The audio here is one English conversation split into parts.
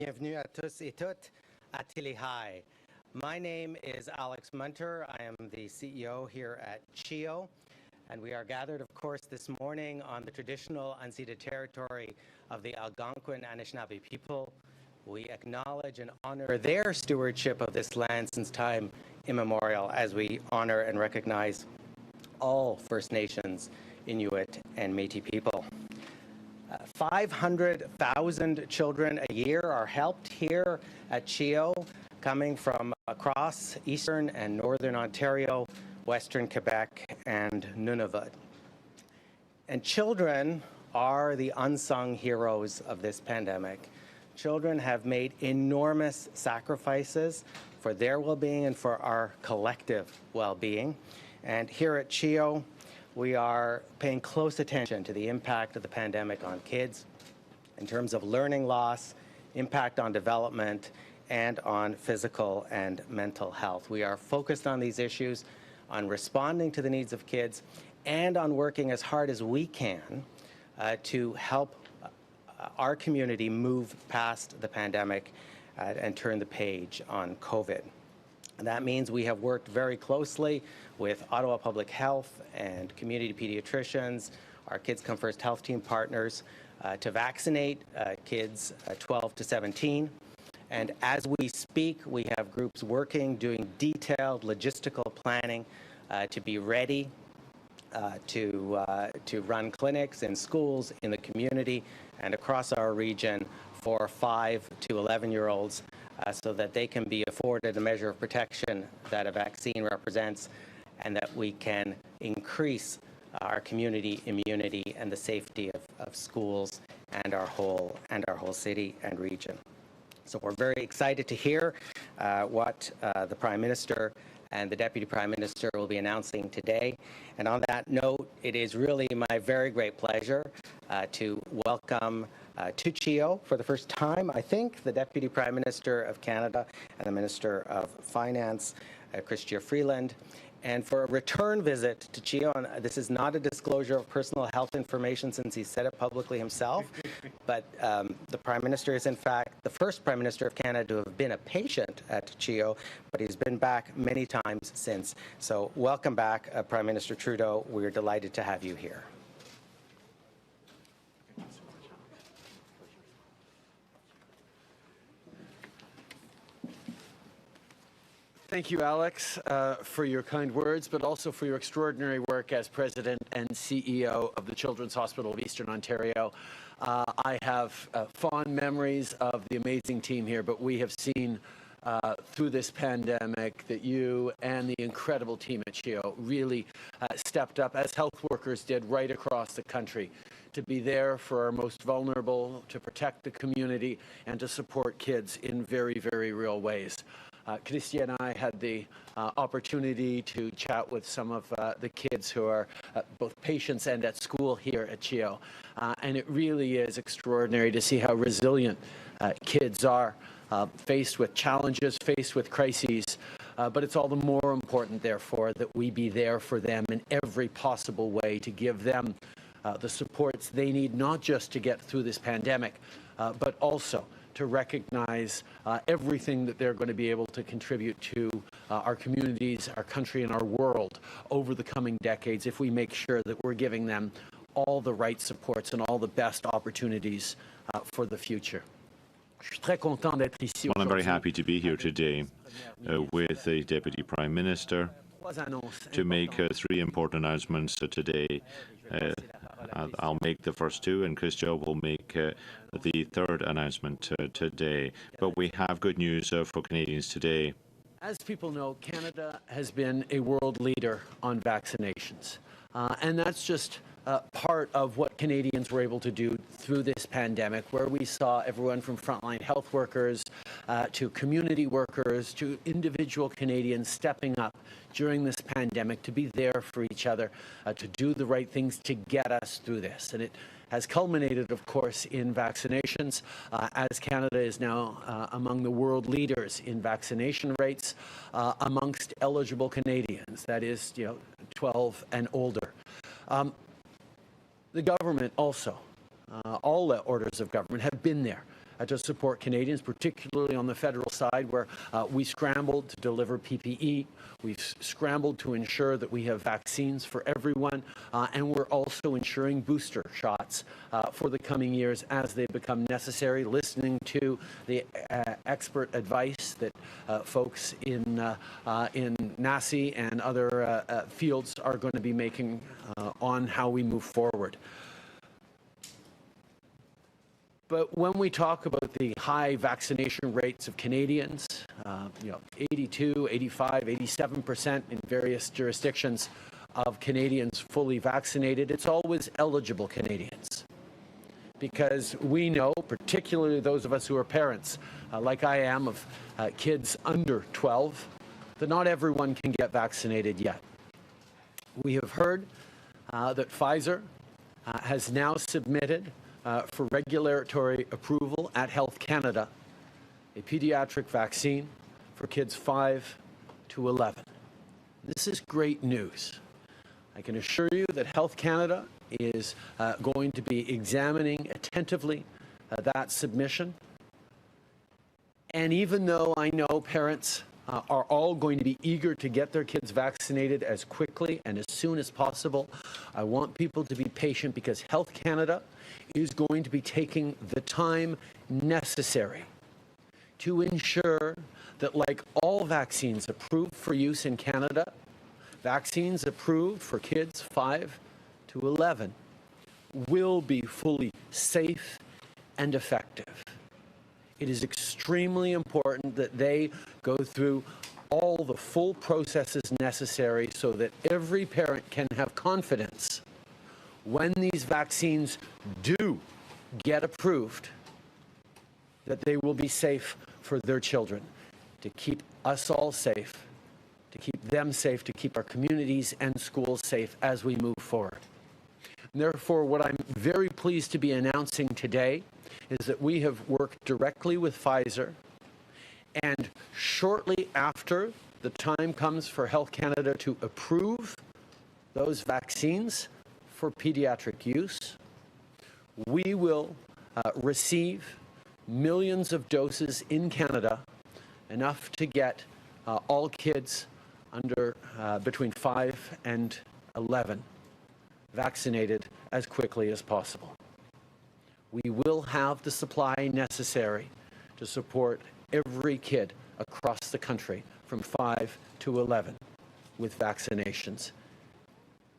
Bienvenue à tous et toutes à Tilly High. My name is Alex Munter. I am the CEO here at CHEO, and we are gathered, of course, this morning on the traditional unceded territory of the Algonquin Anishinaabe people. We acknowledge and honor their stewardship of this land since time immemorial as we honor and recognize all First Nations, Inuit, and Métis people. 500,000 children a year are helped here at CHEO, coming from across eastern and northern Ontario, western Quebec, and Nunavut. And children are the unsung heroes of this pandemic. Children have made enormous sacrifices for their well-being and for our collective well-being. And here at CHEO, we are paying close attention to the impact of the pandemic on kids in terms of learning loss, impact on development, and on physical and mental health. We are focused on these issues, on responding to the needs of kids, and on working as hard as we can to help our community move past the pandemic and turn the page on COVID. And that means we have worked very closely with Ottawa Public Health and community pediatricians, our Kids Come First health team partners, to vaccinate kids 12 to 17. And as we speak, we have groups working, doing detailed logistical planning to be ready to run clinics in schools, in the community, and across our region for 5 to 11-year-olds so that they can be afforded a measure of protection that a vaccine represents, and that we can increase our community immunity and the safety of schools and our whole city and region. So we're very excited to hear what the Prime Minister and the Deputy Prime Minister will be announcing today. And on that note, it is really my very great pleasure to welcome to CHEO for the first time, I think, the Deputy Prime Minister of Canada and the Minister of Finance, Chrystia Freeland. And for a return visit to CHEO, and this is not a disclosure of personal health information since he said it publicly himself, but the Prime Minister is in fact the first Prime Minister of Canada to have been a patient at CHEO, but he's been back many times since. So welcome back, Prime Minister Trudeau. We're delighted to have you here. Thank you, Alex, for your kind words, but also for your extraordinary work as President and CEO of the Children's Hospital of Eastern Ontario. I have fond memories of the amazing team here, but we have seen through this pandemic that you and the incredible team at CHEO really stepped up, as health workers did right across the country, to be there for our most vulnerable, to protect the community, and to support kids in very, very real ways. Chrystia and I had the opportunity to chat with some of the kids who are both patients and at school here at CHEO. And it really is extraordinary to see how resilient kids are faced with challenges, faced with crises. But it's all the more important, therefore, that we be there for them in every possible way to give them the supports they need, not just to get through this pandemic, but also to recognize everything that they're going to be able to contribute to our communities, our country, and our world over the coming decades if we make sure that we're giving them all the right supports and all the best opportunities for the future. Well, I'm very happy to be here today with the Deputy Prime Minister to make 3 important announcements today. I'll make the first 2, and Chrystia will make the 3rd announcement today. But we have good news for Canadians today. As people know, Canada has been a world leader on vaccinations. And that's just part of what Canadians were able to do through this pandemic, where we saw everyone from frontline health workers to community workers to individual Canadians stepping up during this pandemic to be there for each other, to do the right things to get us through this. And it has culminated, of course, in vaccinations, as Canada is now among the world leaders in vaccination rates amongst eligible Canadians, that is, 12 and older. The government also, all the orders of government have been there to support Canadians, particularly on the federal side, where we scrambled to deliver PPE. We've scrambled to ensure that we have vaccines for everyone, and we're also ensuring booster shots for the coming years as they become necessary, listening to the expert advice that folks in NACI and other fields are going to be making on how we move forward. But when we talk about the high vaccination rates of Canadians, 82, 85, 87% in various jurisdictions of Canadians fully vaccinated, it's always eligible Canadians. Because we know, particularly those of us who are parents, like I am, of kids under 12, that not everyone can get vaccinated yet. We have heard that Pfizer has now submitted for regulatory approval at Health Canada a pediatric vaccine for kids 5 to 11. This is great news. I can assure you that Health Canada is going to be examining attentively that submission. And even though I know parents are all going to be eager to get their kids vaccinated as quickly and as soon as possible, I want people to be patient because Health Canada is going to be taking the time necessary to ensure that, like all vaccines approved for use in Canada, vaccines approved for kids 5 to 11 will be fully safe and effective. It is extremely important that they go through all the full processes necessary so that every parent can have confidence when these vaccines do get approved that they will be safe for their children, to keep us all safe, to keep them safe, to keep our communities and schools safe as we move forward. And therefore, what I'm very pleased to be announcing today is that we have worked directly with Pfizer, and shortly after the time comes for Health Canada to approve those vaccines for pediatric use, we will receive millions of doses in Canada, enough to get all kids under between 5 and 11 vaccinated as quickly as possible. We will have the supply necessary to support every kid across the country from 5 to 11 with vaccinations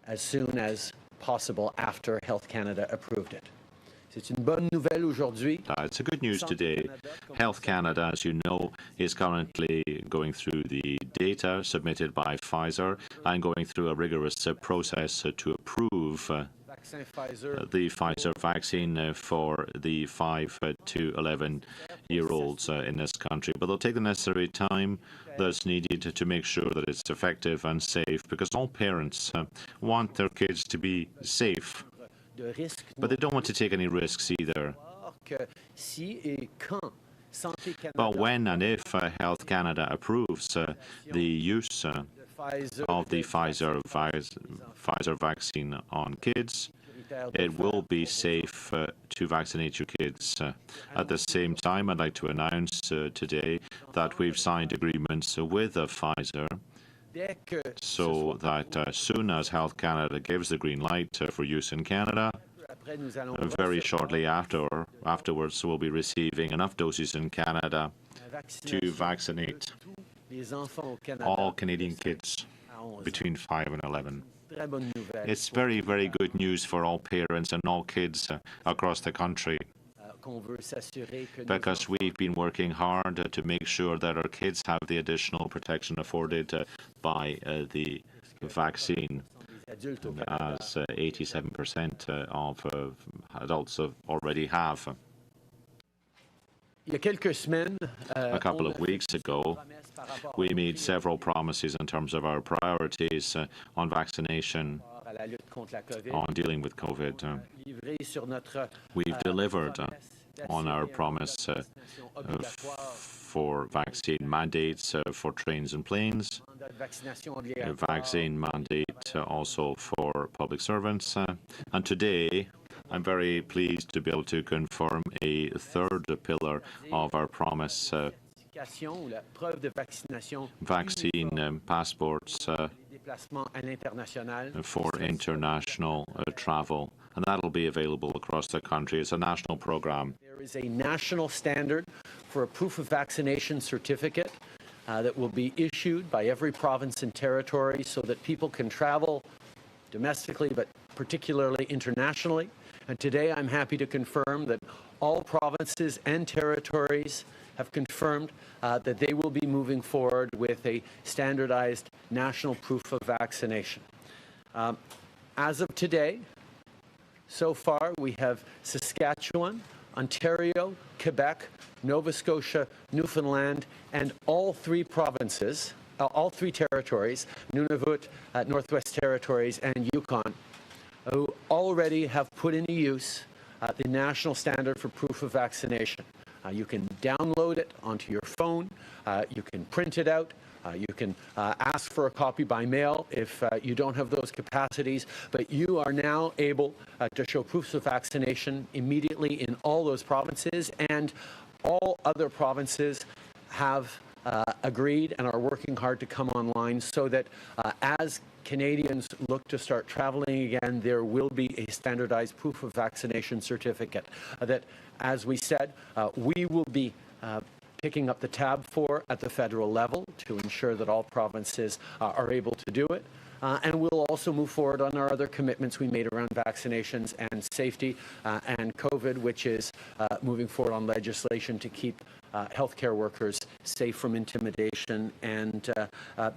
as soon as possible after Health Canada approved it. It's a good news today. Health Canada, as you know, is currently going through the data submitted by Pfizer and going through a rigorous process to approve the Pfizer vaccine for the 5 to 11-year-olds in this country. But they'll take the necessary time that's needed to make sure that it's effective and safe, because all parents want their kids to be safe. But they don't want to take any risks either. But when and if Health Canada approves the use of the Pfizer vaccine on kids, it will be safe to vaccinate your kids. At the same time, I'd like to announce today that we've signed agreements with Pfizer so that as soon as Health Canada gives the green light for use in Canada, very shortly afterwards, we'll be receiving enough doses in Canada to vaccinate all Canadian kids between 5 and 11. It's very, very good news for all parents and all kids across the country, because we've been working hard to make sure that our kids have the additional protection afforded by the vaccine, as 87% of adults already have. A couple of weeks ago, we made several promises in terms of our priorities on vaccination, on dealing with COVID. We've delivered on our promise for vaccine mandates for trains and planes, a vaccine mandate also for public servants. And today, I'm very pleased to be able to confirm a third pillar of our promise, vaccine passports for international travel, and that'll be available across the country. It's a national program. There is a national standard for a proof of vaccination certificate that will be issued by every province and territory so that people can travel domestically, but particularly internationally. And today I'm happy to confirm that all provinces and territories have confirmed that they will be moving forward with a standardized national proof of vaccination. As of today, so far, we have Saskatchewan, Ontario, Quebec, Nova Scotia, Newfoundland, and all three provinces, all three territories, Nunavut, Northwest Territories, and Yukon, who already have put into use the national standard for proof of vaccination. You can download it onto your phone, you can print it out, you can ask for a copy by mail if you don't have those capacities, but you are now able to show proofs of vaccination immediately in all those provinces, and all other provinces have agreed and are working hard to come online so that as Canadians look to start traveling again, there will be a standardized proof of vaccination certificate that, as we said, we will be picking up the tab for at the federal level to ensure that all provinces are able to do it. And we'll also move forward on our other commitments we made around vaccinations and safety and COVID, which is moving forward on legislation to keep healthcare workers safe from intimidation and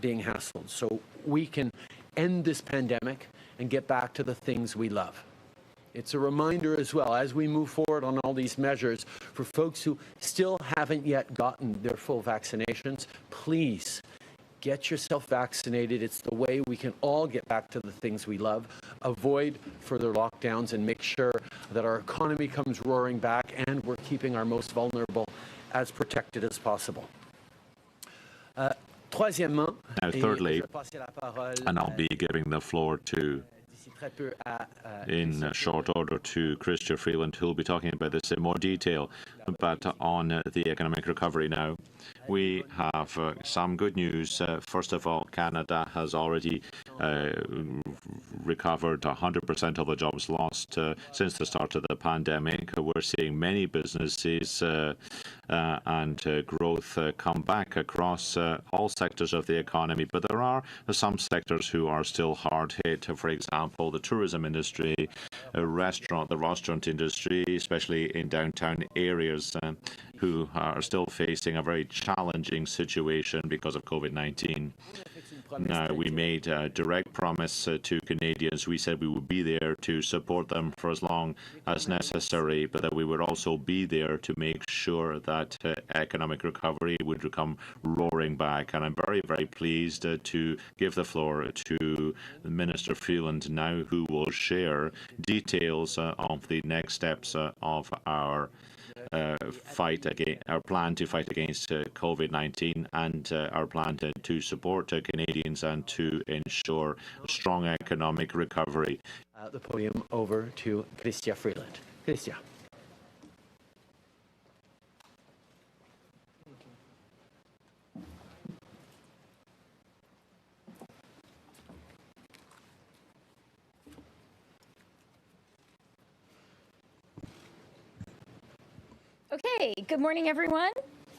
being hassled. So we can end this pandemic and get back to the things we love. It's a reminder as well, as we move forward on all these measures, for folks who still haven't yet gotten their full vaccinations, please get yourself vaccinated. It's the way we can all get back to the things we love, avoid further lockdowns, and make sure that our economy comes roaring back and we're keeping our most vulnerable as protected as possible. Now, thirdly, and I'll be giving the floor to, in short order, to Chrystia Freeland, who will be talking about this in more detail. But on the economic recovery now, we have some good news. First of all, Canada has already recovered 100% of the jobs lost since the start of the pandemic. We're seeing many businesses and growth come back across all sectors of the economy, but there are some sectors who are still hard hit. For example, the tourism industry, the restaurant industry, especially in downtown areas, who are still facing a very challenging situation because of COVID-19. Now, we made a direct promise to Canadians. We said we would be there to support them for as long as necessary, but that we would also be there to make sure that economic recovery would come roaring back. And I'm very, very pleased to give the floor to Minister Freeland now, who will share details of the next steps of our our plan to fight against COVID-19 and our plan to support Canadians and to ensure strong economic recovery. The podium over to Chrystia Freeland. Chrystia. Okay, good morning, everyone.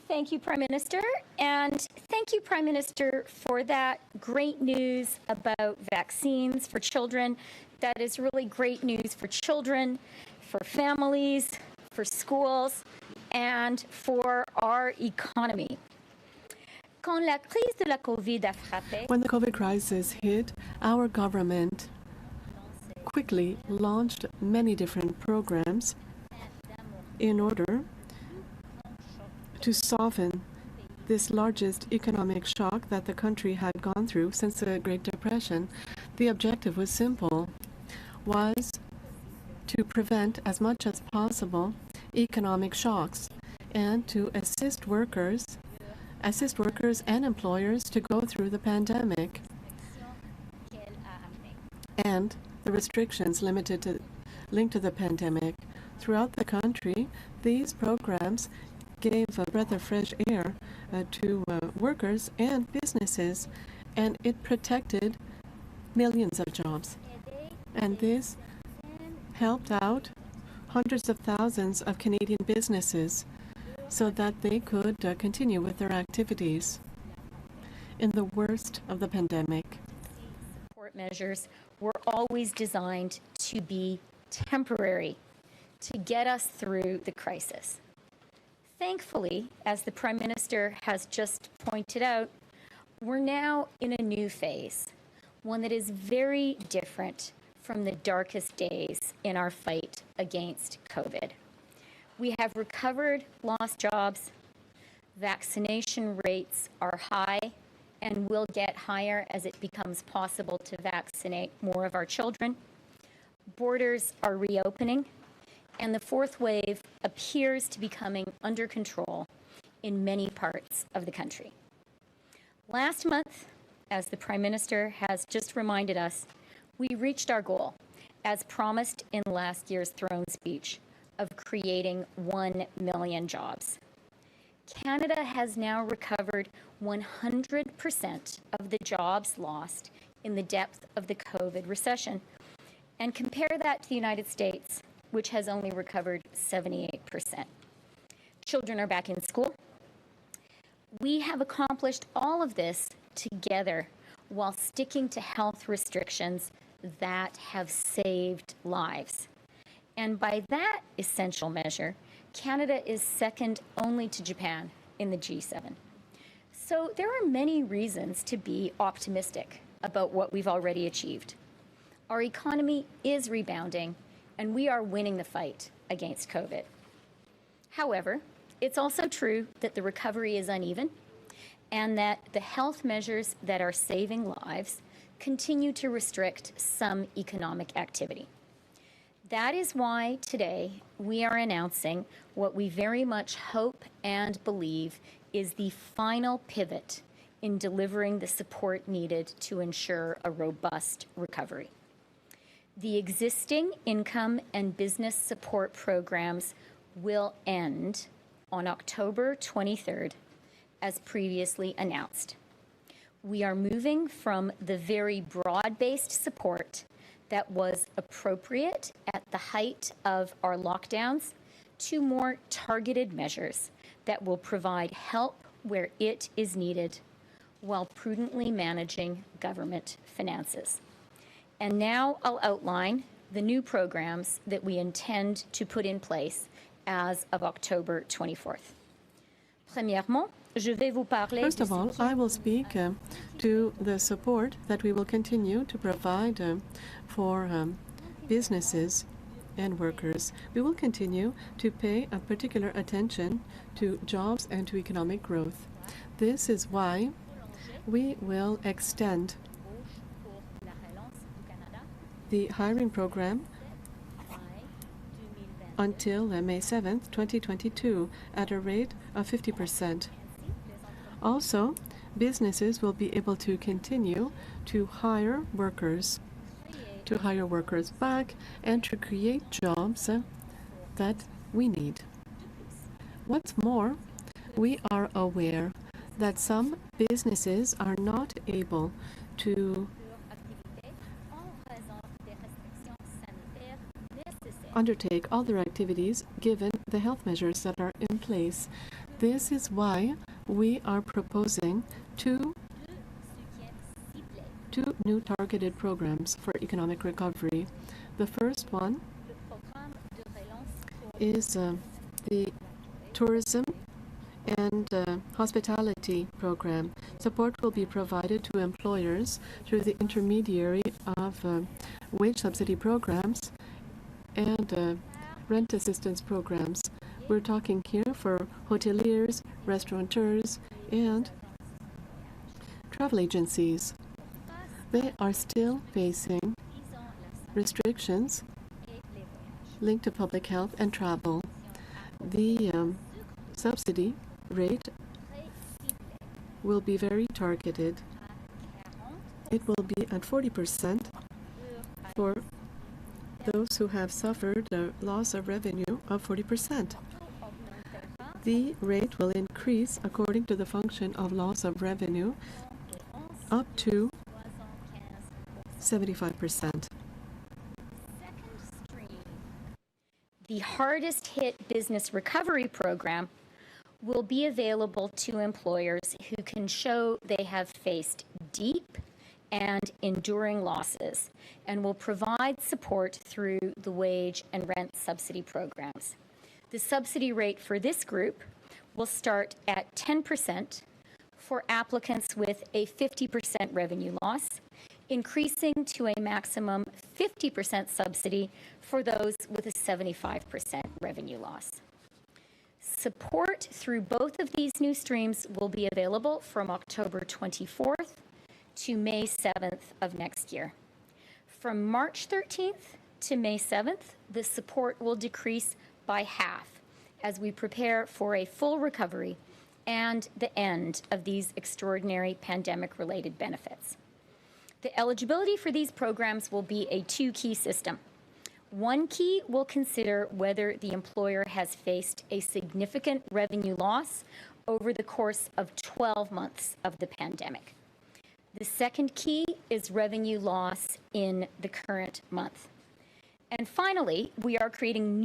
Thank you, Prime Minister, and thank you, Prime Minister, for that great news about vaccines for children. That is really great news for children, for families, for schools, and for our economy. When the COVID crisis hit, our government quickly launched many different programs in order to soften this largest economic shock that the country had gone through since the Great Depression. The objective was simple, was to prevent as much as possible economic shocks and to assist workers and employers to go through the pandemic and the restrictions limited to linked to the pandemic. Throughout the country, these programs gave a breath of fresh air to workers and businesses, and it protected millions of jobs. And this helped out hundreds of thousands of Canadian businesses so that they could continue with their activities in the worst of the pandemic. Support measures were always designed to be temporary, to get us through the crisis. Thankfully, as the Prime Minister has just pointed out, we're now in a new phase, one that is very different from the darkest days in our fight against COVID. We have recovered lost jobs, vaccination rates are high and will get higher as it becomes possible to vaccinate more of our children. Borders are reopening, and the fourth wave appears to be coming under control in many parts of the country. Last month, as the Prime Minister has just reminded us, we reached our goal, as promised in last year's throne speech, of creating 1 million jobs. Canada has now recovered 100% of the jobs lost in the depth of the COVID recession. And compare that to the United States, which has only recovered 78%. Children are back in school. We have accomplished all of this together while sticking to health restrictions that have saved lives. And by that essential measure, Canada is second only to Japan in the G7. So there are many reasons to be optimistic about what we've already achieved. Our economy is rebounding, and we are winning the fight against COVID. However, it's also true that the recovery is uneven and that the health measures that are saving lives continue to restrict some economic activity. That is why today we are announcing what we very much hope and believe is the final pivot in delivering the support needed to ensure a robust recovery. The existing income and business support programs will end on October 23rd, as previously announced. We are moving from the very broad-based support that was appropriate at the height of our lockdowns to more targeted measures that will provide help where it is needed while prudently managing government finances. And now I'll outline the new programs that we intend to put in place as of October 24th. Premièrement, je vais vous parler. First of all, I will speak to the support that we will continue to provide for businesses and workers. We will continue to pay a particular attention to jobs and to economic growth. This is why we will extend the hiring program until May 7th, 2022, at a rate of 50%. Also, businesses will be able to continue to hire workers back and to create jobs that we need. What's more, we are aware that some businesses are not able to undertake all their activities given the health measures that are in place. This is why we are proposing two new targeted programs for economic recovery. The first one is the tourism and hospitality program. Support will be provided to employers through the intermediary of wage subsidy programs and rent assistance programs. We're talking here for hoteliers, restaurateurs, and travel agencies. They are still facing restrictions linked to public health and travel. The subsidy rate will be very targeted. It will be at 40% for those who have suffered a loss of revenue of 40%. The rate will increase according to the function of loss of revenue up to 75%. The hardest hit business recovery program will be available to employers who can show they have faced deep and enduring losses and will provide support through the wage and rent subsidy programs. The subsidy rate for this group will start at 10% for applicants with a 50% revenue loss, increasing to a maximum 50% subsidy for those with a 75% revenue loss. Support through both of these new streams will be available from October 24th to May 7th of next year. From March 13th to May 7th, the support will decrease by half as we prepare for a full recovery and the end of these extraordinary pandemic-related benefits. The eligibility for these programs will be a two-key system. One key will consider whether the employer has faced a significant revenue loss over the course of 12 months of the pandemic. The second key is revenue loss in the current month. And finally, we are creating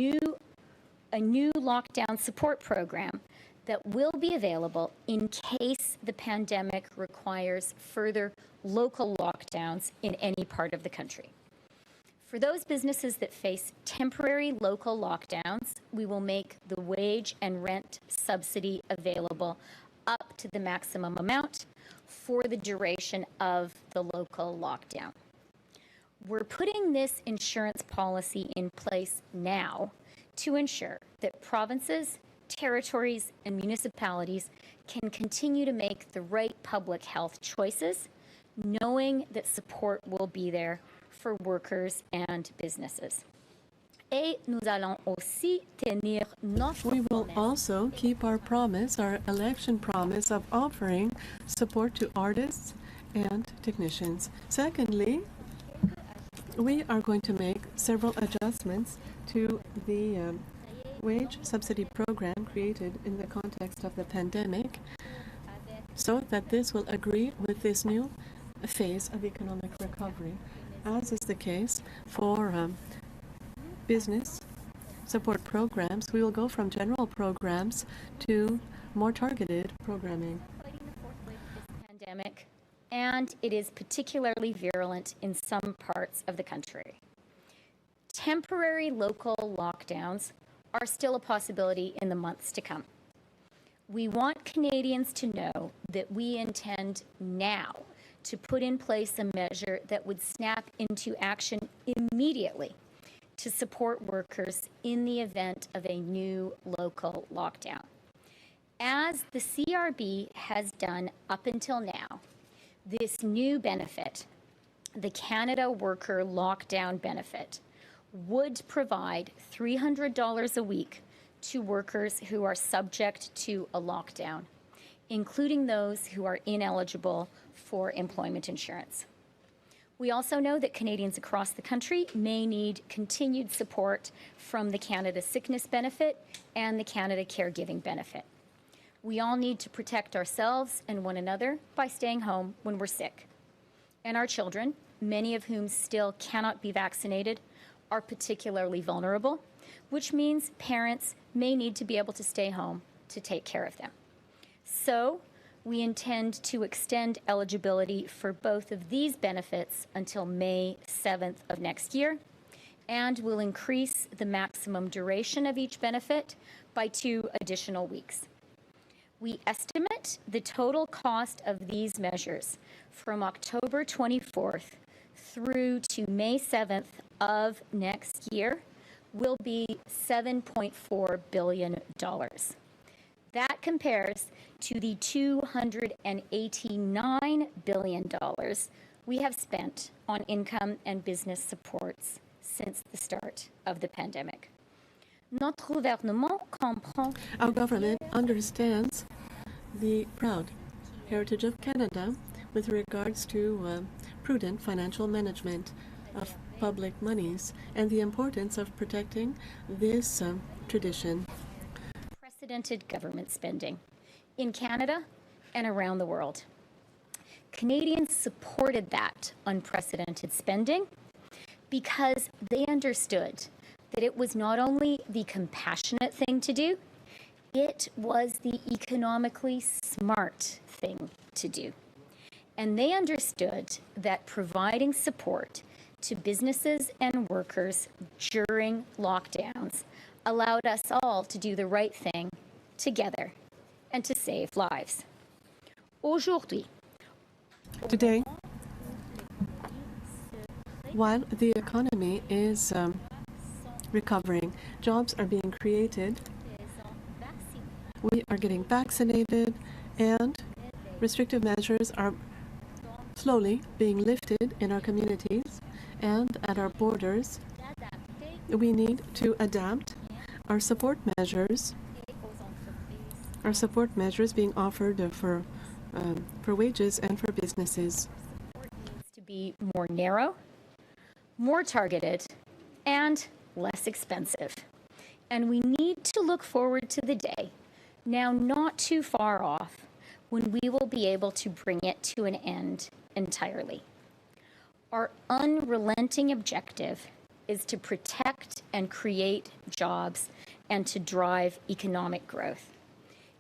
a new lockdown support program that will be available in case the pandemic requires further local lockdowns in any part of the country. For those businesses that face temporary local lockdowns, we will make the wage and rent subsidy available up to the maximum amount for the duration of the local lockdown. We're putting this insurance policy in place now to ensure that provinces, territories, and municipalities can continue to make the right public health choices, knowing that support will be there for workers and businesses. Et nous allons aussi tenir notre We will promesse. also keep our promise, our election promise of offering support to artists and technicians. Secondly, we are going to make several adjustments to the wage subsidy program created in the context of the pandemic so that this will agree with this new phase of economic recovery, as is the case for business support programs. We will go from general programs to more targeted programming. Fighting the fourth wave of this pandemic, and it is particularly virulent in some parts of the country. Temporary local lockdowns are still a possibility in the months to come. We want Canadians to know that we intend now to put in place a measure that would snap into action immediately to support workers in the event of a new local lockdown. As the CRB has done up until now, this new benefit, the Canada Worker Lockdown Benefit, would provide $300 a week to workers who are subject to a lockdown, including those who are ineligible for employment insurance. We also know that Canadians across the country may need continued support from the Canada Sickness Benefit and the Canada Caregiving Benefit. We all need to protect ourselves and one another by staying home when we're sick. And our children, many of whom still cannot be vaccinated, are particularly vulnerable, which means parents may need to be able to stay home to take care of them. So, we intend to extend eligibility for both of these benefits until May 7th of next year, and will increase the maximum duration of each benefit by 2 additional weeks. We estimate the total cost of these measures from October 24th through to May 7th of next year will be $7.4 billion. That compares to the $289 billion we have spent on income and business supports since the start of the pandemic. Notre gouvernement comprend. Our government understands the proud heritage of Canada with regards to prudent financial management of public monies and the importance of protecting this tradition. Unprecedented government spending in Canada and around the world. Canadians supported that unprecedented spending because they understood that it was not only the compassionate thing to do, it was the economically smart thing to do. And they understood that providing support to businesses and workers during lockdowns allowed us all to do the right thing together and to save lives. Aujourd'hui, today, while the economy is recovering, jobs are being created, we are getting vaccinated, and restrictive measures are slowly being lifted in our communities and at our borders. We need to adapt our support measures being offered for wages and for businesses. Support needs to be more narrow, more targeted, and less expensive. And we need to look forward to the day, now not too far off, when we will be able to bring it to an end entirely. Our unrelenting objective is to protect and create jobs and to drive economic growth.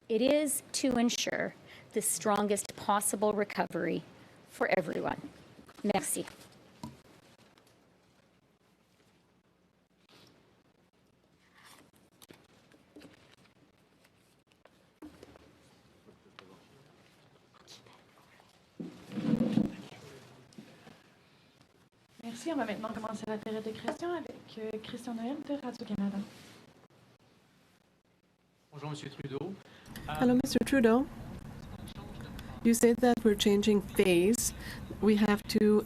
It is to ensure the strongest possible recovery for everyone. Merci. Merci. On va maintenant commencer la période de questions avec Christian Noël de Radio-Canada. Bonjour, Monsieur Trudeau. Hello, Mr. Trudeau. You said that we're changing phase. We have to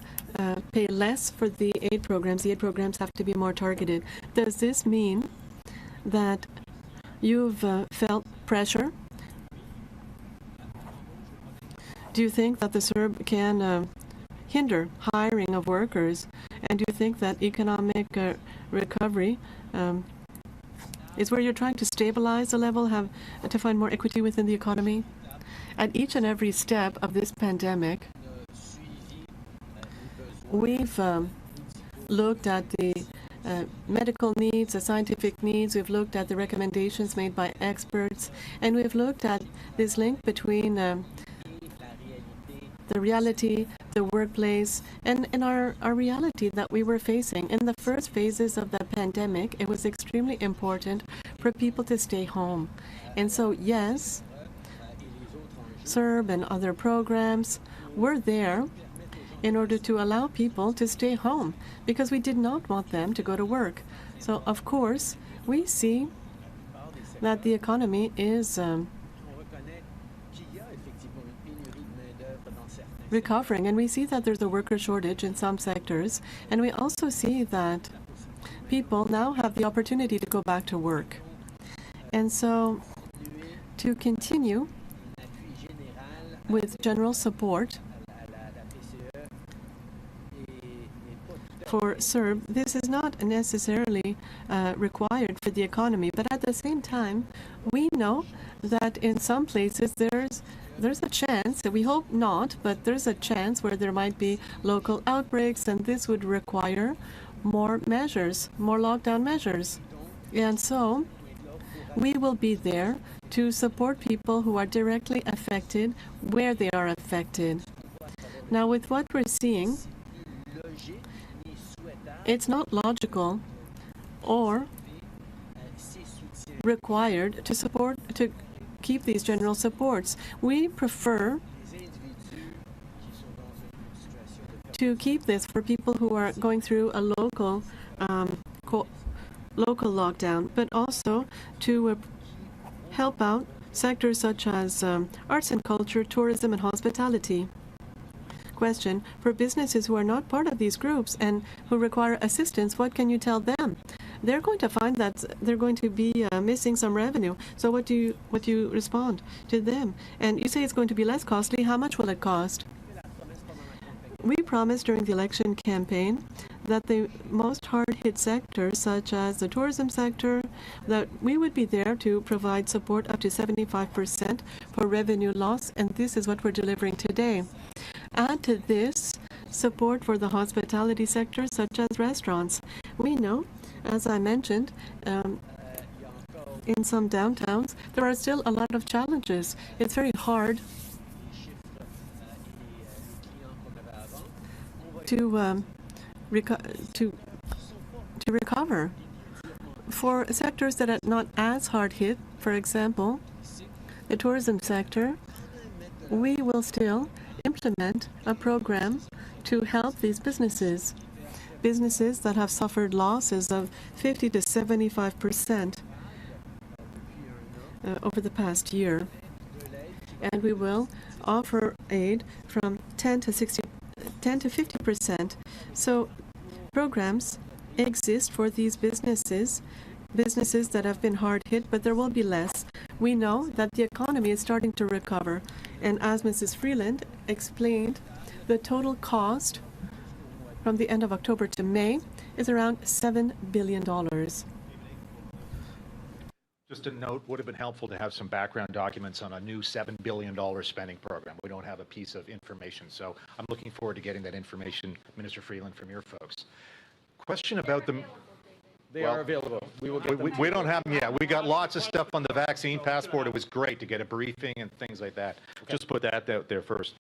pay less for the aid programs. The aid programs have to be more targeted. Does this mean that you've felt pressure? Do you think that the CERB can hinder hiring of workers? And do you think that economic recovery is where you're trying to stabilize the level, to find more equity within the economy? At each and every step of this pandemic, we've looked at the medical needs, the scientific needs, we've looked at the recommendations made by experts, and we've looked at this link between the reality, the workplace, and our reality that we were facing. In the first phases of the pandemic, it was extremely important for people to stay home. And so, yes, CERB and other programs were there in order to allow people to stay home because we did not want them to go to work. So, of course, we see that the economy is recovering, and we see that there's a worker shortage in some sectors, and we also see that people now have the opportunity to go back to work. And so, to continue with general support for CERB, this is not necessarily required for the economy, but at the same time, we know that in some places there's a chance, we hope not, but there's a chance where there might be local outbreaks, and this would require more measures, more lockdown measures. And so we will be there to support people who are directly affected where they are affected. Now, with what we're seeing, it's not logical or required to keep these general supports. We prefer to keep this for people who are going through a local lockdown, but also to help out sectors such as arts and culture, tourism, and hospitality. Question: for businesses who are not part of these groups and who require assistance, what can you tell them? They're going to find that they're going to be missing some revenue. So what do you respond to them? And you say it's going to be less costly. How much will it cost? We promised during the election campaign that the most hard-hit sectors, such as the tourism sector, that we would be there to provide support up to 75% for revenue loss, and this is what we're delivering today. Add to this support for the hospitality sector, such as restaurants. We know, as I mentioned, in some downtowns, there are still a lot of challenges. It's very hard to recover. For sectors that are not as hard hit, for example, the tourism sector, we will still implement a program to help these businesses that have suffered losses of 50 to 75% over the past year. And we will offer aid from 10 to 50%. So programs exist for these businesses that have been hard hit, but there will be less. We know that the economy is starting to recover. And as Mrs. Freeland explained, the total cost from the end of October to May is around $7 billion. Just a note, would have been helpful to have some background documents on a new $7 billion spending program. We don't have a piece of information, so I'm looking forward to getting that information, Minister Freeland, from your folks. Question about the... They are available. We will get them. We don't have them yet. We got lots of stuff on the vaccine passport. It was great to get a briefing and things like that. Okay. Just put that out there first.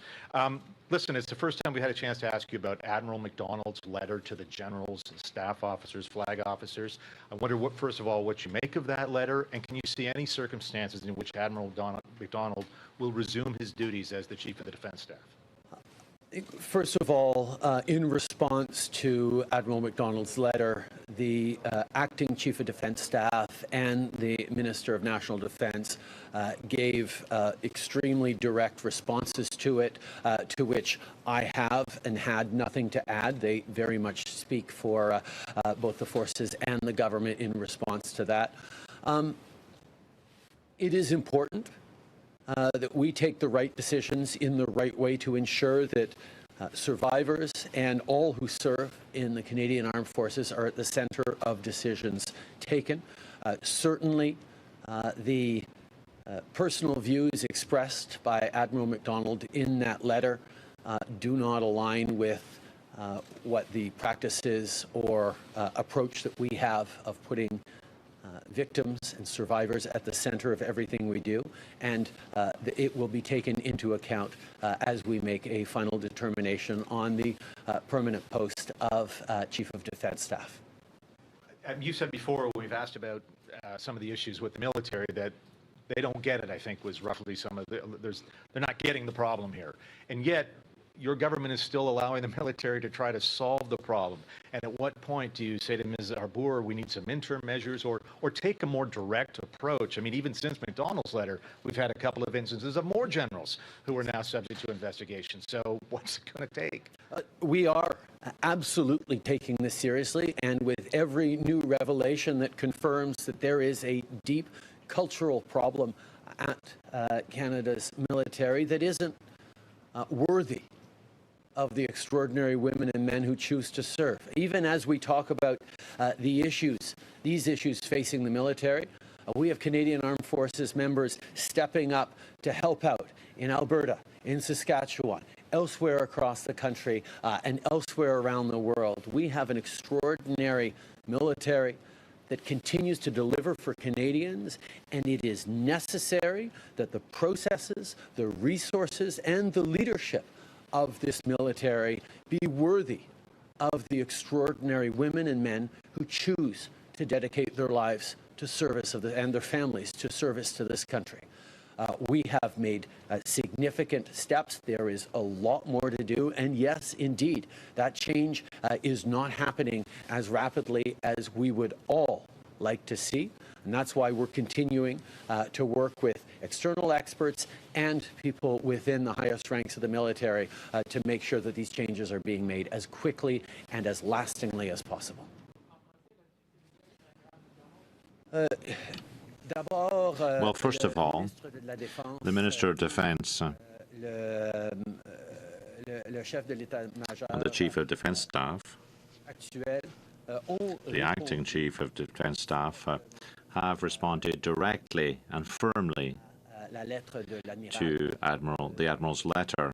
Listen, it's the first time we had a chance to ask you about Admiral MacDonald's letter to the generals, staff officers, flag officers. I wonder, first of all, what you make of that letter, and can you see any circumstances in which Admiral MacDonald will resume his duties as the Chief of the Defence Staff? First of all, in response to Admiral MacDonald's letter, the acting Chief of Defence Staff and the Minister of National Defence gave extremely direct responses to it, to which I have and had nothing to add. They very much speak for both the forces and the government in response to that. It is important that we take the right decisions in the right way to ensure that survivors and all who serve in the Canadian Armed Forces are at the center of decisions taken. Certainly, the personal views expressed by Admiral MacDonald in that letter do not align with what the practice is or approach that we have of putting victims and survivors at the center of everything we do, and it will be taken into account as we make a final determination on the permanent post of Chief of Defence Staff. You said before, when we've asked about some of the issues with the military, that they don't get it, I think, was roughly some of the, they're not getting the problem here. And yet, your government is still allowing the military to try to solve the problem. And at what point do you say to Ms. Arbour, we need some interim measures or take a more direct approach? I mean, even since MacDonald's letter, we've had a couple of instances of more generals who are now subject to investigation. So what's it going to take? We are absolutely taking this seriously, and with every new revelation that confirms that there is a deep cultural problem at Canada's military that isn't worthy of the extraordinary women and men who choose to serve. Even as we talk about these issues facing the military, we have Canadian Armed Forces members stepping up to help out in Alberta, in Saskatchewan, elsewhere across the country, and elsewhere around the world. We have an extraordinary military that continues to deliver for Canadians, and it is necessary that the processes, the resources, and the leadership of this military be worthy of the extraordinary women and men who choose to dedicate their lives to service and their families to service to this country. We have made significant steps. There is a lot more to do. And yes, indeed, that change is not happening as rapidly as we would all like to see. And that's why we're continuing to work with external experts and people within the highest ranks of the military to make sure that these changes are being made as quickly and as lastingly as possible. Well, first of all, the Minister of Defence and the Chief of Defence Staff The acting chief of defense staff have responded directly and firmly to the Admiral's letter,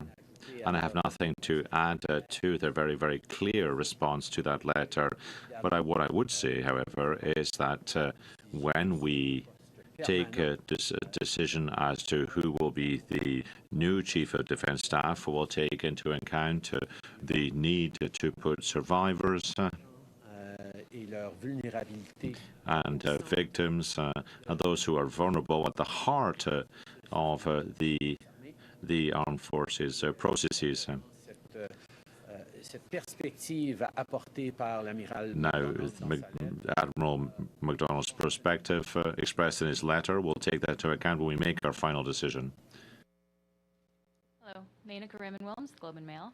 and I have nothing to add to their very, very clear response to that letter. But what I would say, however, is that when we take a decision as to who will be the new Chief of Defence Staff, we'll take into account the need to put survivors and victims and those who are vulnerable at the heart of the armed forces processes. Now, Admiral MacDonald's perspective expressed in his letter, we'll take that into account when we make our final decision. Hello, Menaka Raymond-Williams, Globe and Mail.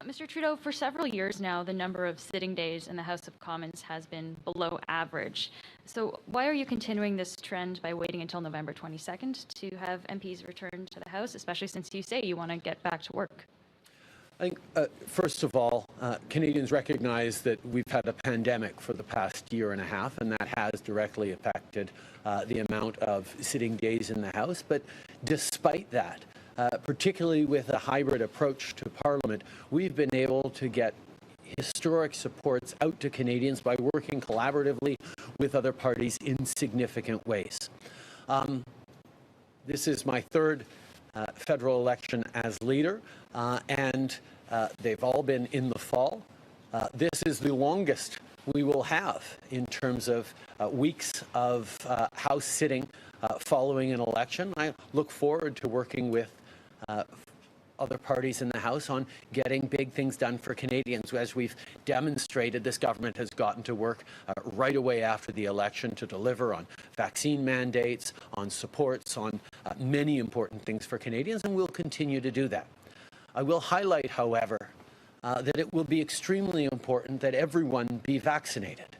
Mr. Trudeau, for several years now, the number of sitting days in the House of Commons has been below average. So why are you continuing this trend by waiting until November 22nd to have MPs return to the House, especially since you say you want to get back to work? I think, first of all, Canadians recognize that we've had a pandemic for the past year and a half, and that has directly affected the amount of sitting days in the House. But despite that, particularly with a hybrid approach to Parliament, we've been able to get historic supports out to Canadians by working collaboratively with other parties in significant ways. This is my third federal election as leader, and they've all been in the fall. This is the longest we will have in terms of weeks of House sitting following an election. I look forward to working with other parties in the House on getting big things done for Canadians. As we've demonstrated, this government has gotten to work right away after the election to deliver on vaccine mandates, on supports, on many important things for Canadians, and we'll continue to do that. I will highlight, however, that it will be extremely important that everyone be vaccinated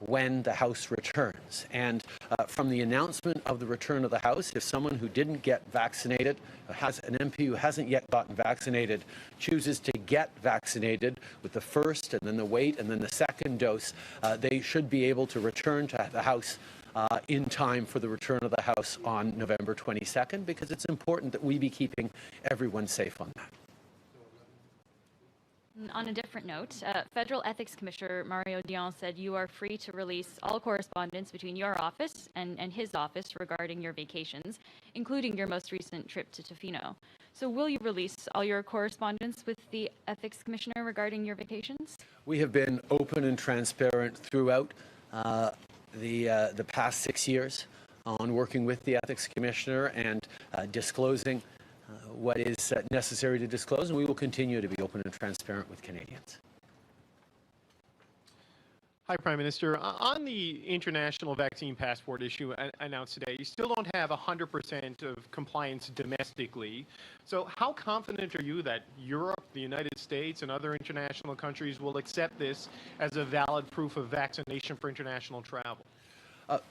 when the House returns. And from the announcement of the return of the House, if someone who didn't get vaccinated, has an MP who hasn't yet gotten vaccinated, chooses to get vaccinated with the first and then the wait and then the second dose, they should be able to return to the House in time for the return of the House on November 22nd, because it's important that we be keeping everyone safe on that. On a different note, Federal Ethics Commissioner Mario Dion said you are free to release all correspondence between your office and his office regarding your vacations, including your most recent trip to Tofino. So will you release all your correspondence with the Ethics Commissioner regarding your vacations? We have been open and transparent throughout the past 6 years on working with the Ethics Commissioner and disclosing what is necessary to disclose, and we will continue to be open and transparent with Canadians. Hi, Prime Minister. On the international vaccine passport issue announced today, you still don't have 100% of compliance domestically. So how confident are you that Europe, the United States, and other international countries will accept this as a valid proof of vaccination for international travel?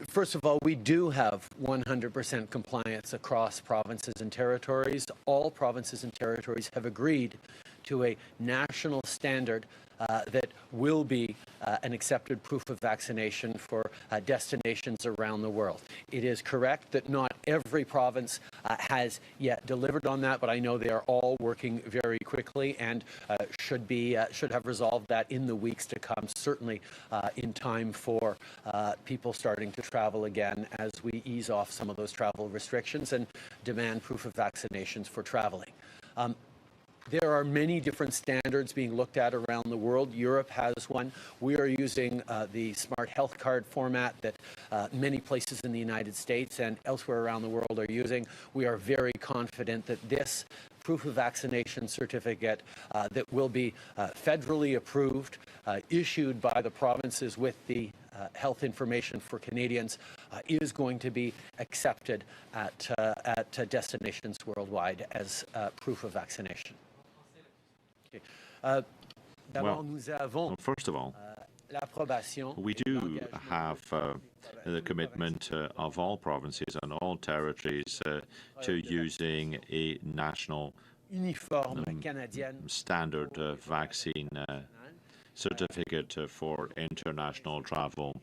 First of all, we do have 100% compliance across provinces and territories. All provinces and territories have agreed to a national standard that will be an accepted proof of vaccination for destinations around the world. It is correct that not every province has yet delivered on that, but I know they are all working very quickly and should have resolved that in the weeks to come, certainly in time for people starting to travel again as we ease off some of those travel restrictions and demand proof of vaccinations for traveling. There are many different standards being looked at around the world. Europe has one. We are using the Smart Health Card format that many places in the United States and elsewhere around the world are using. We are very confident that this proof of vaccination certificate that will be federally approved, issued by the provinces with the health information for Canadians, is going to be accepted at destinations worldwide as proof of vaccination. Well, first of all, we do have the commitment of all provinces and all territories to using a national standard vaccine certificate for international travel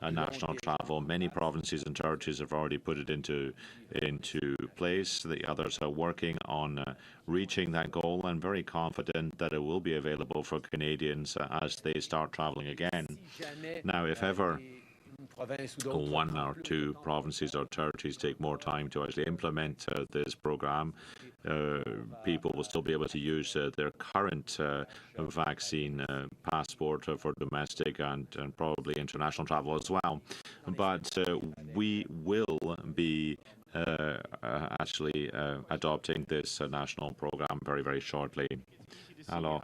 and national travel. Many provinces and territories have already put it into place. The others are working on reaching that goal, and very confident that it will be available for Canadians as they start traveling again. Now, if ever one or two provinces or territories take more time to actually implement this program, people will still be able to use their current vaccine passport for domestic and probably international travel as well. But we will be actually adopting this national program very, very shortly. Hello.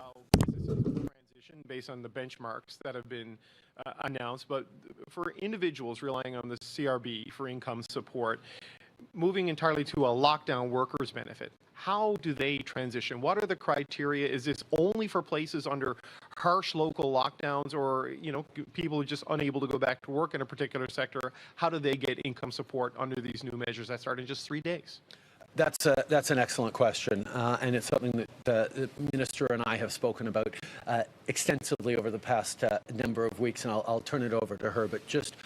Transition based on the benchmarks that have been announced, but for individuals relying on the CRB for income support, moving entirely to a lockdown workers benefit, how do they transition? What are the criteria? Is this only for places under harsh local lockdowns, or people are just unable to go back to work in a particular sector? How do they get income support under these new measures that start in just 3 days? That's an excellent question, and it's something that the Minister and I have spoken about extensively over the past number of weeks, and I'll turn it over to her. But just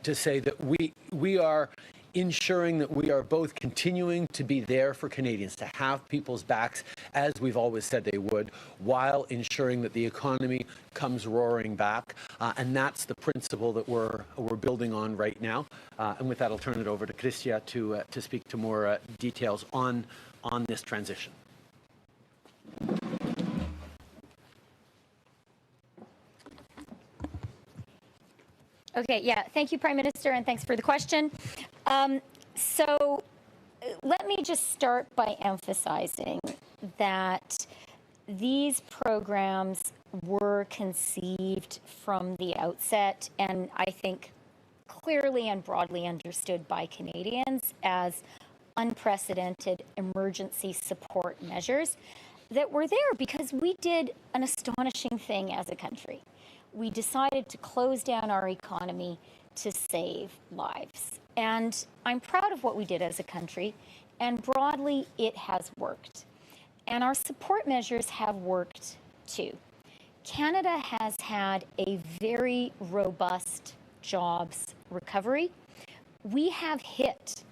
to say that we are ensuring that we are both continuing to be there for Canadians, to have people's backs as we've always said they would, while ensuring that the economy comes roaring back. And that's the principle that we're building on right now. And with that, I'll turn it over to Chrystia to speak to more details on this transition. Okay, yeah, thank you, Prime Minister, and thanks for the question. So let me just start by emphasizing that these programs were conceived from the outset, and I think clearly and broadly understood by Canadians as unprecedented emergency support measures that were there because we did an astonishing thing as a country. We decided to close down our economy to save lives. And I'm proud of what we did as a country, and broadly it has worked. And our support measures have worked too. Canada has had a very robust jobs recovery. We have hit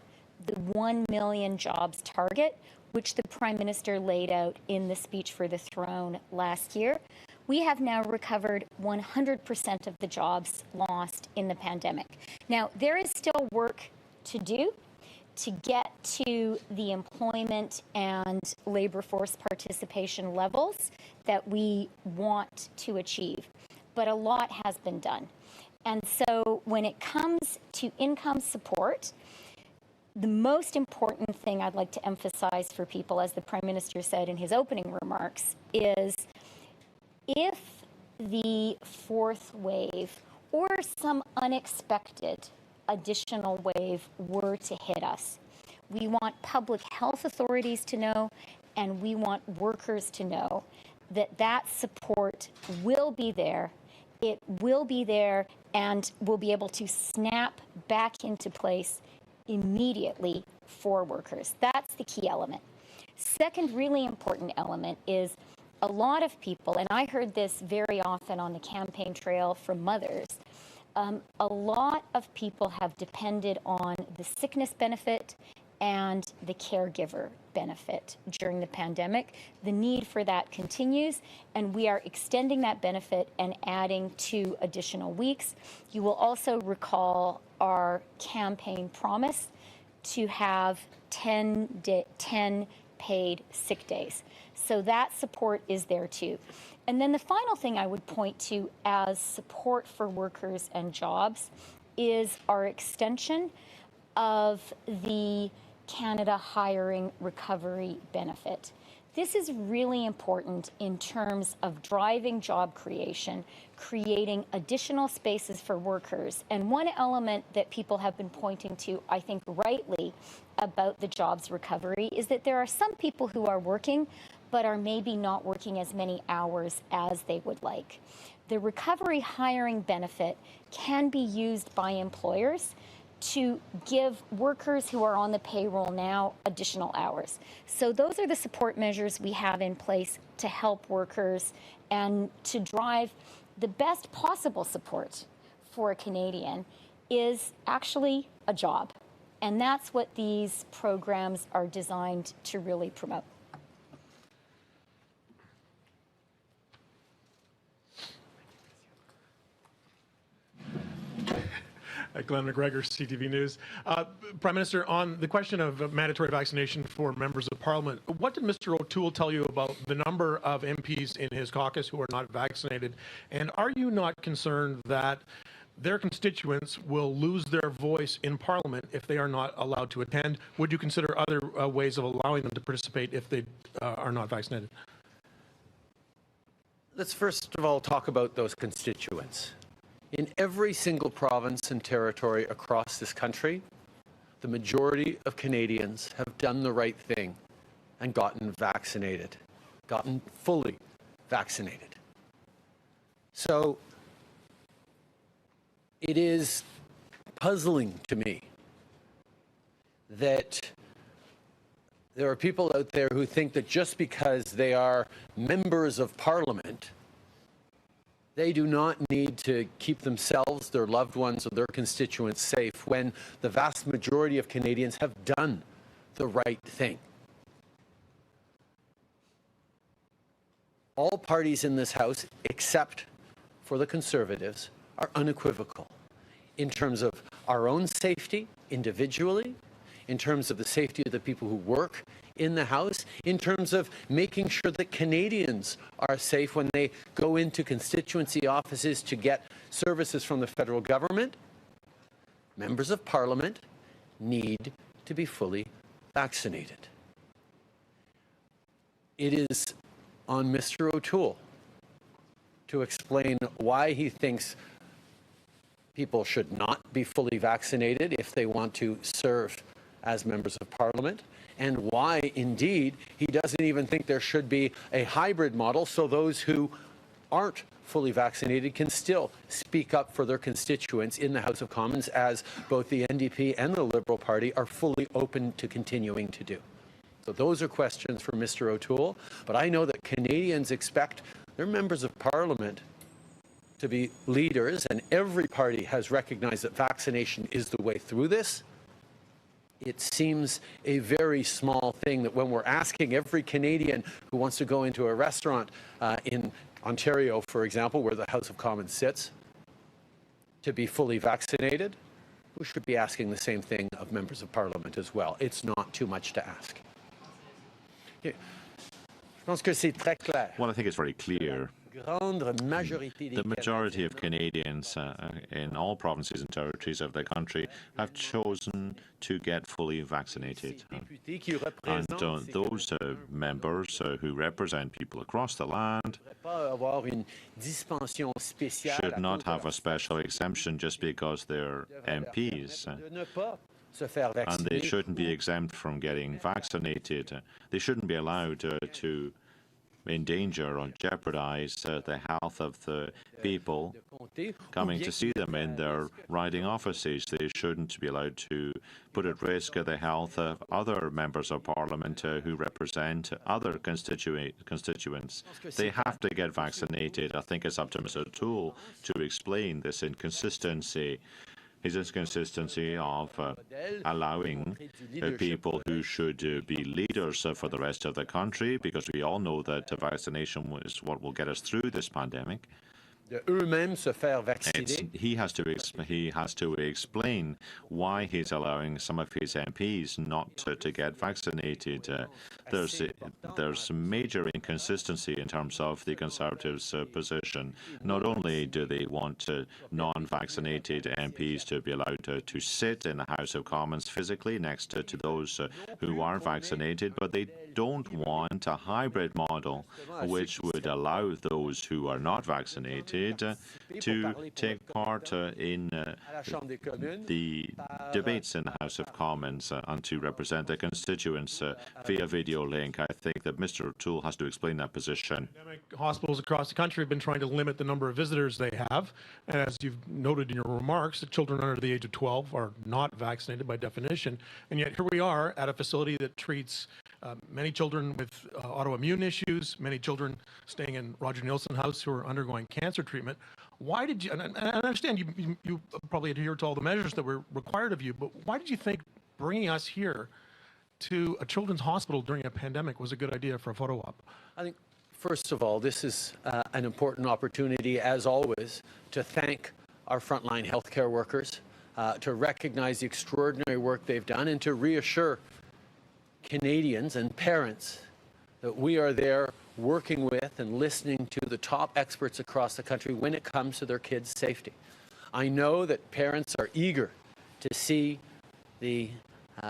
the 1 million jobs target, which the Prime Minister laid out in the speech for the throne last year. We have now recovered 100% of the jobs lost in the pandemic. Now, there is still work to do to get to the employment and labor force participation levels that we want to achieve, but a lot has been done. And so when it comes to income support, the most important thing I'd like to emphasize for people, as the Prime Minister said in his opening remarks, is if the fourth wave or some unexpected additional wave were to hit us, we want public health authorities to know, and we want workers to know that that support will be there. It will be there and will be able to snap back into place immediately for workers. That's the key element. Second really important element is a lot of people, and I heard this very often on the campaign trail from mothers, a lot of people have depended on the sickness benefit and the caregiver benefit during the pandemic. The need for that continues, and we are extending that benefit and adding 2 additional weeks. You will also recall our campaign promise to have 10 paid sick days. So that support is there too. And then the final thing I would point to as support for workers and jobs is our extension of the Canada Hiring Recovery Benefit. This is really important in terms of driving job creation, creating additional spaces for workers. And one element that people have been pointing to, I think rightly, about the jobs recovery is that there are some people who are working but are maybe not working as many hours as they would like. The recovery hiring benefit can be used by employers to give workers who are on the payroll now additional hours. So those are the support measures we have in place to help workers and to drive the best possible support for a Canadian is actually a job. And that's what these programs are designed to really promote. Glenn McGregor, CTV News. Prime Minister, on the question of mandatory vaccination for members of Parliament, what did Mr. O'Toole tell you about the number of MPs in his caucus who are not vaccinated? And are you not concerned that their constituents will lose their voice in Parliament if they are not allowed to attend? Would you consider other ways of allowing them to participate if they are not vaccinated? Let's first of all talk about those constituents. In every single province and territory across this country, the majority of Canadians have done the right thing and gotten vaccinated, gotten fully vaccinated. So it is puzzling to me that there are people out there who think that just because they are members of Parliament, they do not need to keep themselves, their loved ones, or their constituents safe when the vast majority of Canadians have done the right thing. All parties in this House, except for the Conservatives, are unequivocal in terms of our own safety individually, in terms of the safety of the people who work in the House, in terms of making sure that Canadians are safe when they go into constituency offices to get services from the federal government. Members of Parliament need to be fully vaccinated. It is on Mr. O'Toole to explain why he thinks people should not be fully vaccinated if they want to serve as members of Parliament, and why, indeed, he doesn't even think there should be a hybrid model so those who aren't fully vaccinated can still speak up for their constituents in the House of Commons, as both the NDP and the Liberal Party are fully open to continuing to do. So those are questions for Mr. O'Toole, but I know that Canadians expect their members of Parliament to be leaders, and every party has recognized that vaccination is the way through this. It seems a very small thing that when we're asking every Canadian who wants to go into a restaurant in Ontario, for example, where the House of Commons sits, to be fully vaccinated, we should be asking the same thing of members of Parliament as well. It's not too much to ask. Well, I think it's very clear. The majority of Canadians in all provinces and territories of the country have chosen to get fully vaccinated. And those members who represent people across the land should not have a special exemption just because they're MPs. And they shouldn't be exempt from getting vaccinated. They shouldn't be allowed to endanger or jeopardize the health of the people coming to see them in their riding offices. They shouldn't be allowed to put at risk the health of other members of Parliament who represent other constituents. They have to get vaccinated. I think it's up to Mr. O'Toole to explain this inconsistency. His inconsistency of allowing people who should be leaders for the rest of the country, because we all know that vaccination is what will get us through this pandemic. He has to explain why he's allowing some of his MPs not to get vaccinated. There's major inconsistency in terms of the Conservatives' position. Not only do they want non-vaccinated MPs to be allowed to sit in the House of Commons physically next to those who are vaccinated, but they don't want a hybrid model which would allow those who are not vaccinated to take part in the debates in the House of Commons and to represent their constituents via video link. I think that Mr. O'Toole has to explain that position. Hospitals across the country have been trying to limit the number of visitors they have, and as you've noted in your remarks, the children under the age of 12 are not vaccinated by definition, and yet here we are at a facility that treats many children with autoimmune issues, many children staying in Roger Nielsen House who are undergoing cancer treatment. Why did you, and I understand you probably adhere to all the measures that were required of you, but why did you think bringing us here to a children's hospital during a pandemic was a good idea for a photo op? I think, first of all, this is an important opportunity, as always, to thank our frontline healthcare workers, to recognize the extraordinary work they've done, and to reassure Canadians and parents that we are there working with and listening to the top experts across the country when it comes to their kids' safety. I know that parents are eager to see the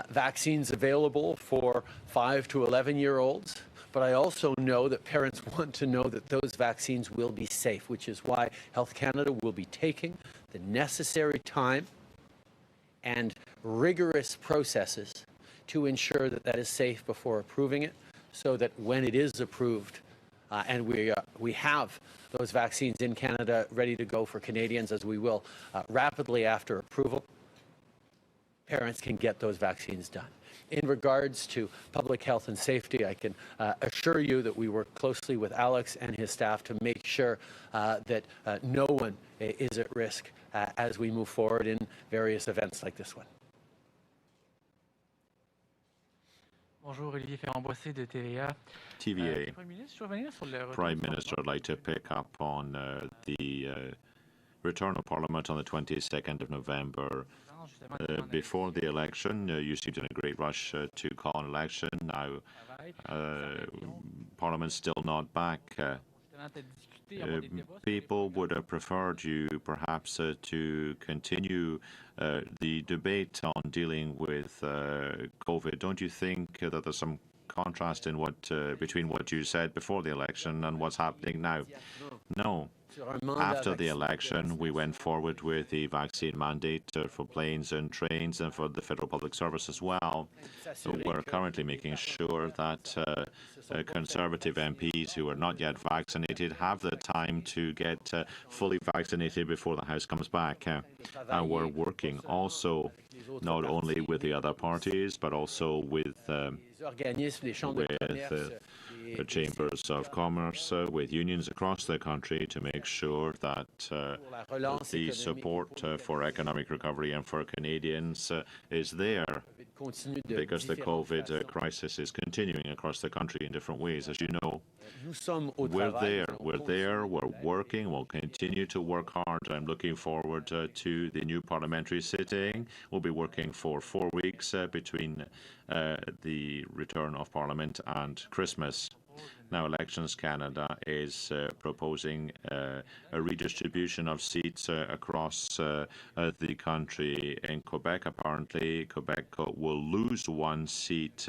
vaccines available for 5 to 11-year-olds, but I also know that parents want to know that those vaccines will be safe, which is why Health Canada will be taking the necessary time and rigorous processes to ensure that that is safe before approving it, so that when it is approved and we have those vaccines in Canada ready to go for Canadians, as we will rapidly after approval, parents can get those vaccines done. In regards to public health and safety, I can assure you that we work closely with Alex and his staff to make sure that no one is at risk as we move forward in various events like this one. Bonjour, Olivier Ferrand-Boissé de TVA. TVA. Prime Minister, I'd like to pick up on the return of Parliament on the 22nd of November. Before the election, you seemed in a great rush to call an election. Now, Parliament's still not back. People would have preferred you perhaps to continue the debate on dealing with COVID. Don't you think that there's some contrast in between what you said before the election and what's happening now? No. After the election, we went forward with the vaccine mandate for planes and trains and for the Federal Public Service as well. We're currently making sure that Conservative MPs who are not yet vaccinated have the time to get fully vaccinated before the House comes back. And we're working also not only with the other parties, but also with the chambers of commerce, with unions across the country to make sure that the support for economic recovery and for Canadians is there, because the COVID crisis is continuing across the country in different ways, as you know. We're there, we're working, we'll continue to work hard. I'm looking forward to the new parliamentary sitting. We'll be working for 4 weeks between the return of Parliament and Christmas. Now, Elections Canada is proposing a redistribution of seats across the country. In Quebec, apparently, Quebec will lose 1 seat.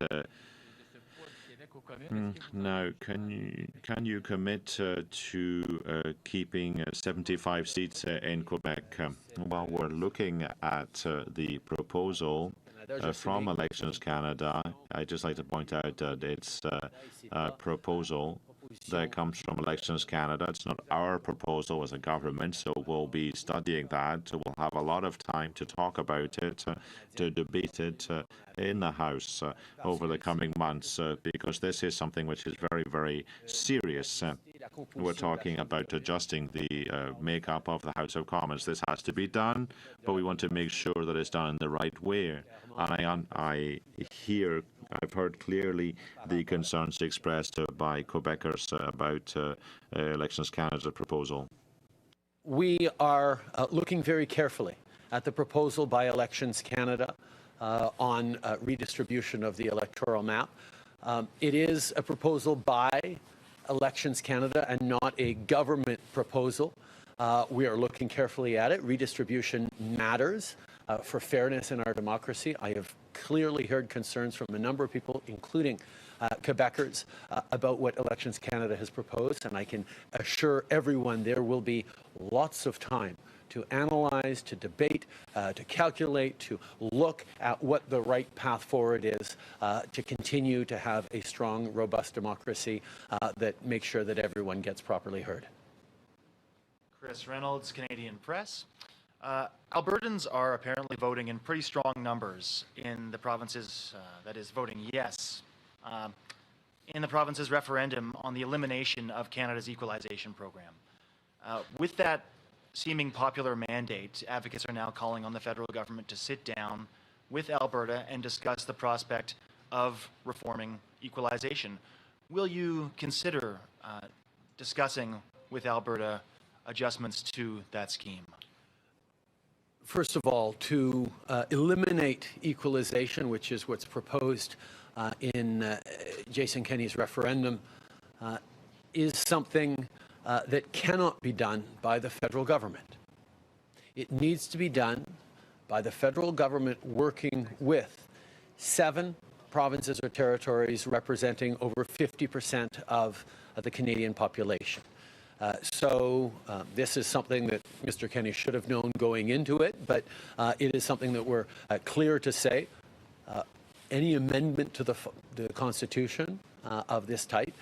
Now, can you commit to keeping 75 seats in Quebec? Well, we're looking at the proposal from Elections Canada. I'd just like to point out that it's a proposal that comes from Elections Canada. It's not our proposal as a government, so we'll be studying that. We'll have a lot of time to talk about it, to debate it in the House over the coming months, because this is something which is very, very serious. We're talking about adjusting the makeup of the House of Commons. This has to be done, but we want to make sure that it's done in the right way. And I've heard clearly the concerns expressed by Quebecers about Elections Canada's proposal. We are looking very carefully at the proposal by Elections Canada on redistribution of the electoral map. It is a proposal by Elections Canada and not a government proposal. We are looking carefully at it. Redistribution matters for fairness in our democracy. I have clearly heard concerns from a number of people, including Quebecers, about what Elections Canada has proposed, and I can assure everyone there will be lots of time to analyze, to debate, to calculate, to look at what the right path forward is to continue to have a strong, robust democracy that makes sure that everyone gets properly heard. Chris Reynolds, Canadian Press. Albertans are apparently voting in pretty strong numbers in the provinces that is voting yes in the province's referendum on the elimination of Canada's equalization program. With that seeming popular mandate, advocates are now calling on the federal government to sit down with Alberta and discuss the prospect of reforming equalization. Will you consider discussing with Alberta adjustments to that scheme? First of all, to eliminate equalization, which is what's proposed in Jason Kenney's referendum, is something that cannot be done by the federal government. It needs to be done by the federal government working with 7 provinces or territories representing over 50% of the Canadian population. So this is something that Mr. Kenney should have known going into it, but it is something that we're clear to say. Any amendment to the Constitution of this type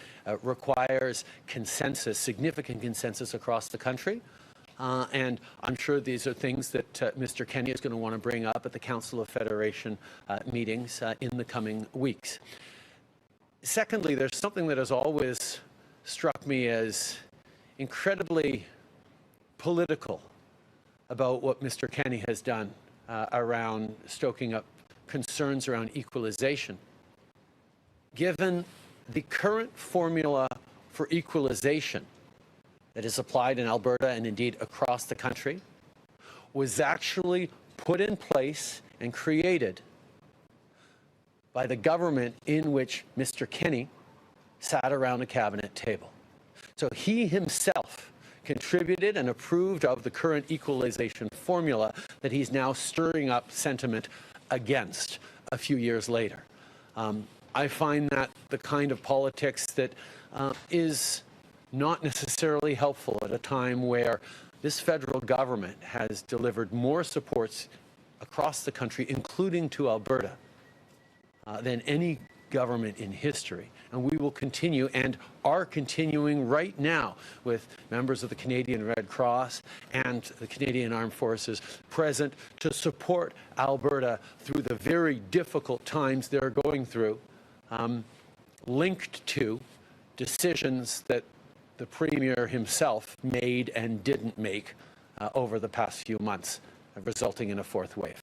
requires consensus, significant consensus across the country. And I'm sure these are things that Mr. Kenney is going to want to bring up at the Council of Federation meetings in the coming weeks. Secondly, there's something that has always struck me as incredibly political about what Mr. Kenney has done around stoking up concerns around equalization. Given the current formula for equalization that is applied in Alberta and indeed across the country was actually put in place and created by the government in which Mr. Kenney sat around a cabinet table. So he himself contributed and approved of the current equalization formula that he's now stirring up sentiment against a few years later. I find that the kind of politics that is not necessarily helpful at a time where this federal government has delivered more supports across the country, including to Alberta, than any government in history. And we will continue and are continuing right now with members of the Canadian Red Cross and the Canadian Armed Forces present to support Alberta through the very difficult times they're going through, linked to decisions that the Premier himself made and didn't make over the past few months, resulting in a 4th wave.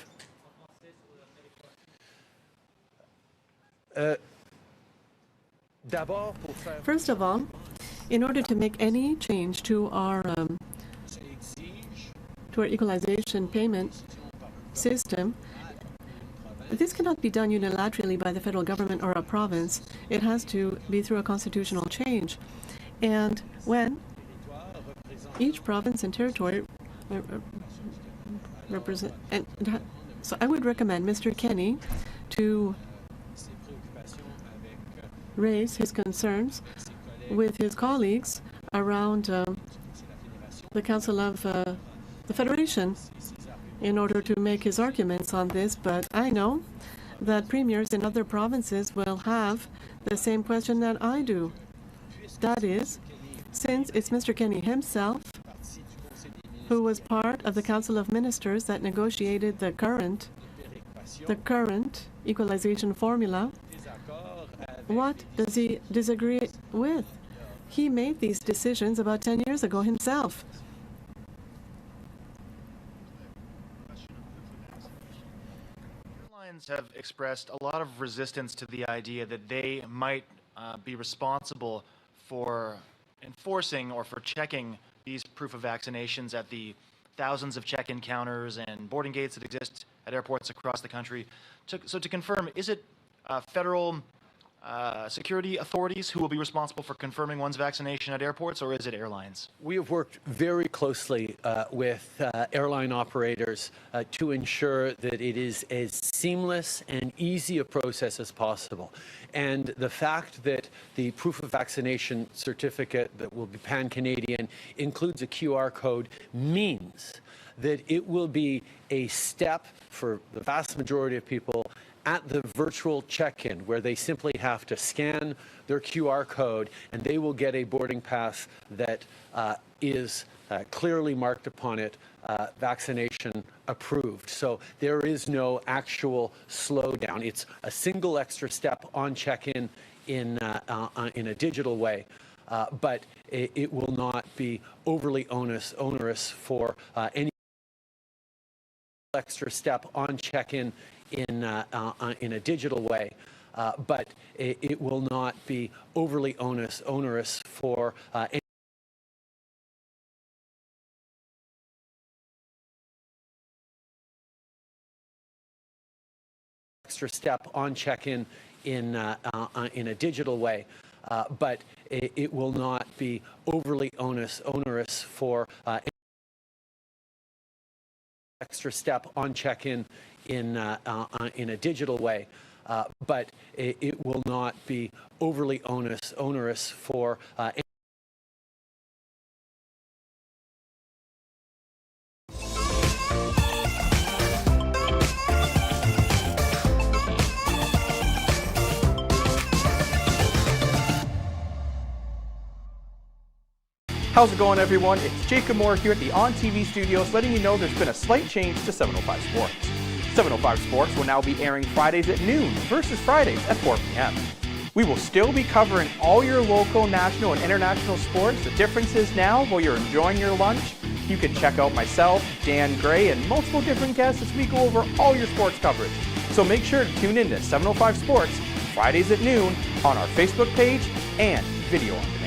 First of all, in order to make any change to our equalization payment system, this cannot be done unilaterally by the federal government or a province. It has to be through a constitutional change. And when each province and territory represent, so I would recommend Mr. Kenney to raise his concerns with his colleagues around the Council of the Federation in order to make his arguments on this. But I know that premiers in other provinces will have the same question that I do. That is, since it's Mr. Kenney himself who was part of the Council of Ministers that negotiated the current equalization formula, what does he disagree with? He made these decisions about 10 years ago himself. Airlines have expressed a lot of resistance to the idea that they might be responsible for enforcing or for checking these proof of vaccinations at the thousands of check-in counters and boarding gates that exist at airports across the country. So to confirm, is it federal security authorities who will be responsible for confirming one's vaccination at airports, or is it airlines? We have worked very closely with airline operators to ensure that it is as seamless and easy a process as possible. And the fact that the proof of vaccination certificate that will be pan-Canadian includes a QR code means that it will be a step for the vast majority of people at the virtual check-in, where they simply have to scan their QR code and they will get a boarding pass that is clearly marked upon it vaccination vaccination approved. So there is no actual slowdown. It's a single extra step on check-in in a digital way. But it will not be overly onerous for any extra step on check-in in a digital way. But it will not be overly onerous for any extra step on check-in in a digital way. But it will not be overly onerous for extra step on check-in in a digital way. But it will not be overly onerous for How's it going, everyone? It's Jacob Moore here at the On TV studios, letting you know there's been a slight change to 705 Sports. 705 Sports will now be airing Fridays at noon versus Fridays at 4 p.m. We will still be covering all your local, national, and international sports. The difference is now, while you're enjoying your lunch, you can check out myself, Dan Gray, and multiple different guests as we go over all your sports coverage. So make sure to tune in to 705 Sports Fridays at noon on our Facebook page and video on demand.